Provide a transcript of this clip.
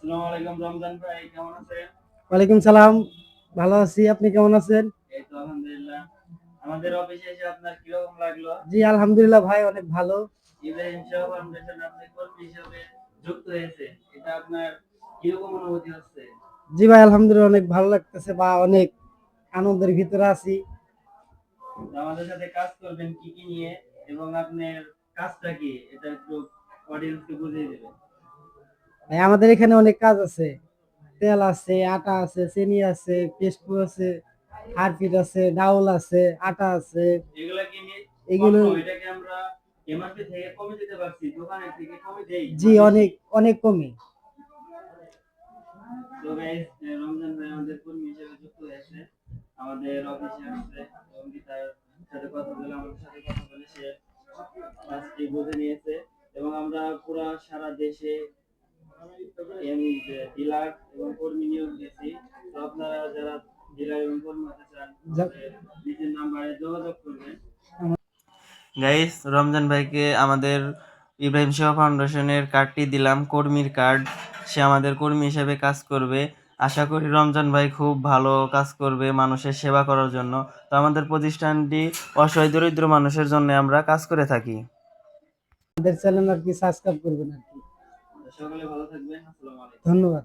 আসসালামু আলাইকুম রমজান ভাই, কেমন আছেন? ওয়ালাইকুম সালাম। ভালো আছি, আপনি কেমন আছেন? এই তো আলহামদুলিল্লাহ। আমাদের অফিসে এসে আপনার কিরকম লাগলো? জি আলহামদুলিল্লাহ ভাই, অনেক ভালো। ইব্রাহিম শাহ ফাউন্ডেশন আপনি কর্মী হিসেবে যুক্ত হয়েছে, এটা আপনার কিরকম অনুভূতি হচ্ছে? জি ভাই আলহামদুলিল্লাহ, অনেক ভালো লাগতেছে বা অনেক আনন্দের ভিতরে আছি। তো আমাদের সাথে কাজ করবেন কি কি নিয়ে এবং আপনার কাজটা কি, এটা একটু অডিয়েন্সকে বুঝিয়ে দেবেন। ভাই আমাদের এখানে অনেক কাজ আছে। তেল আছে, আটা আছে, চিনি আছে, পেস্টু আছে, হারপিট আছে, ডাউল আছে, আটা আছে। এগুলা কি নিয়ে এগুলো কম, এটাকে আমরা এমআরপি থেকে কমে দিতে পারছি, দোকানের থেকে কমে দেই জি না বেশি? অনেক অনেক কমে। তো গাইস, রমজান ভাই আমাদের কর্মী হিসেবে যুক্ত হয়েছে, আমাদের অফিসে আসছে এবং কি তার সাথে কথা বলে, আমাদের সাথে কথা বলে সে কাজটি বুঝে নিয়েছে। এবং আমরা পুরা সারা দেশে ডিলার এবং কর্মী নিয়োগ দিয়েছি। তো আপনারা যারা ডিলার এবং কর্মী হতে চান, আমাদের নিচের নাম্বারে যোগাযোগ করবেন। গাইস, রমজান ভাইকে আমাদের ইব্রাহিম সেবা ফাউন্ডেশনের কার্ডটি দিলাম, কর্মীর কার্ড। সে আমাদের কর্মী হিসেবে কাজ করবে। আশা করি রমজান ভাই খুব ভালো কাজ করবে মানুষের সেবা করার জন্য। তো আমাদের প্রতিষ্ঠানটি অসহায় দরিদ্র মানুষের জন্য আমরা কাজ করে থাকি। আমাদের চ্যানেল আর কি সাবস্ক্রাইব করবেন আর কি। সকলে ভালো থাকবেন। আসসালামু আলাইকুম। ধন্যবাদ।